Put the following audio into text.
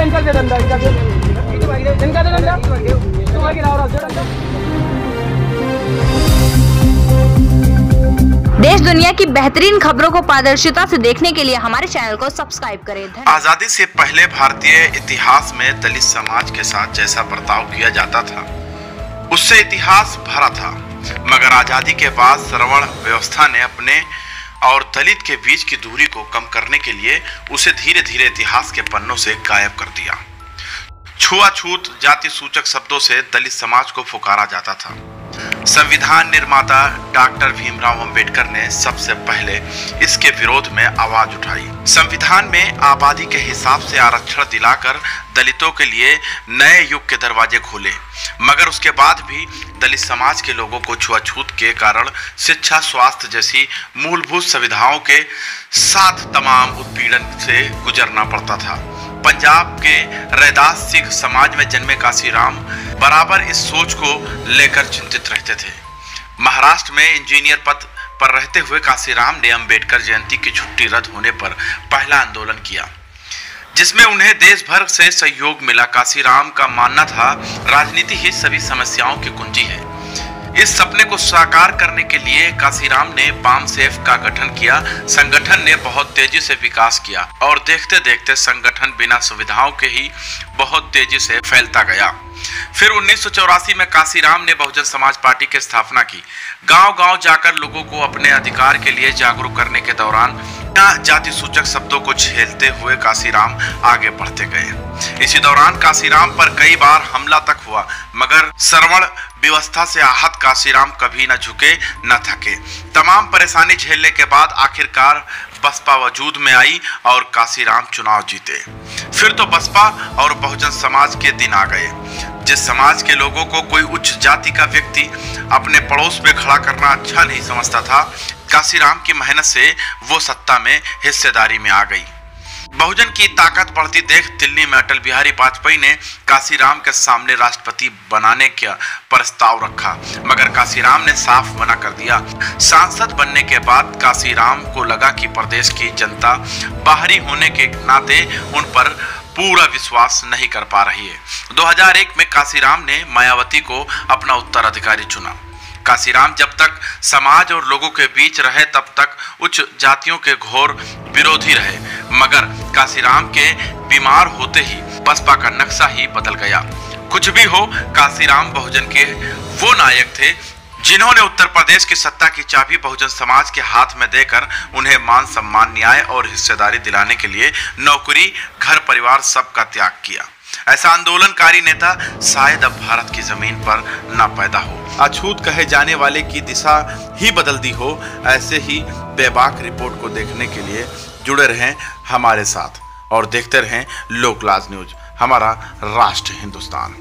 इनका दे डंडा, इनका दे डंडा। तो आगे लाओ डंडा। देश दुनिया की बेहतरीन खबरों को पारदर्शिता से देखने के लिए हमारे चैनल को सब्सक्राइब करें। आजादी से पहले भारतीय इतिहास में दलित समाज के साथ जैसा बर्ताव किया जाता था उससे इतिहास भरा था, मगर आजादी के बाद सवर्ण व्यवस्था ने अपने और दलित के बीच की दूरी को कम करने के लिए उसे धीरे धीरे इतिहास के पन्नों से गायब कर दिया। छुआछूत जाति सूचक शब्दों से दलित समाज को पुकारा जाता था। संविधान निर्माता डॉक्टर भीमराव अंबेडकर ने सबसे पहले इसके विरोध में आवाज उठाई। संविधान में आबादी के हिसाब से आरक्षण दिलाकर दलितों के लिए नए युग के दरवाजे खोले, मगर उसके बाद भी दलित समाज के लोगों को छुआछूत के कारण शिक्षा, स्वास्थ्य जैसी मूलभूत सुविधाओं के साथ तमाम उत्पीड़न से गुजरना पड़ता था। पंजाब के रैदास सिख समाज में जन्मे काशीराम बराबर इस सोच को लेकर चिंतित रहते थे। महाराष्ट्र में इंजीनियर पद पर रहते हुए काशीराम ने अंबेडकर जयंती की छुट्टी रद्द होने पर पहला आंदोलन किया, जिसमें उन्हें देश भर से सहयोग मिला। काशीराम का मानना था राजनीति ही सभी समस्याओं की कुंजी है। इस सपने को साकार करने के लिए काशीराम ने बामसेफ का गठन किया। संगठन ने बहुत तेजी से विकास किया और देखते देखते संगठन बिना सुविधाओं के ही बहुत तेजी से फैलता गया। फिर 1984 में काशीराम ने बहुजन समाज पार्टी की स्थापना की। गांव-गांव जाकर लोगों को अपने अधिकार के लिए जागरूक करने के दौरान जाति सूचक शब्दों को झेलते हुए काशीराम आगे बढ़ते गए। इसी दौरान काशीराम पर कई बार हमला तक हुआ, मगर सवर्ण व्यवस्था से आहत काशीराम कभी न झुके न थके। तमाम परेशानी झेलने के बाद आखिरकार बसपा वजूद में आई और काशीराम चुनाव जीते। फिर तो बसपा और बहुजन समाज के दिन आ गए। जिस समाज के लोगों को कोई उच्च जाति का व्यक्ति अपने पड़ोस में खड़ा करना अच्छा नहीं समझता था, काशीराम की मेहनत से वो सत्ता में हिस्सेदारी में आ गई। बहुजन की ताकत बढ़ती देख दिल्ली में अटल बिहारी वाजपेयी ने काशीराम के सामने राष्ट्रपति बनाने का प्रस्ताव रखा, मगर काशीराम ने साफ मना कर दिया। सांसद बनने के बाद काशीराम को लगा कि प्रदेश की जनता बाहरी होने के नाते उन पर पूरा विश्वास नहीं कर पा रही है। 2001 में काशीराम ने मायावती को अपना उत्तराधिकारी चुना। काशीराम जब तक समाज और लोगों के बीच रहे तब तक उच्च जातियों के घोर विरोधी रहे, मगर काशीराम के बीमार होते ही बसपा का नक्शा ही बदल गया। कुछ भी हो, काशीराम बहुजन के वो नायक थे जिन्होंने उत्तर प्रदेश की सत्ता की चाबी बहुजन समाज के हाथ में देकर उन्हें मान सम्मान, न्याय और हिस्सेदारी दिलाने के लिए नौकरी, घर परिवार सबका त्याग किया। ऐसा आंदोलनकारी नेता शायद अब भारत की जमीन पर न पैदा हो। अछूत कहे जाने वाले की दिशा ही बदल दी हो। ऐसे ही बेबाक रिपोर्ट को देखने के लिए जुड़े रहें हमारे साथ और देखते रहें लोकलाज न्यूज, हमारा राष्ट्र हिंदुस्तान।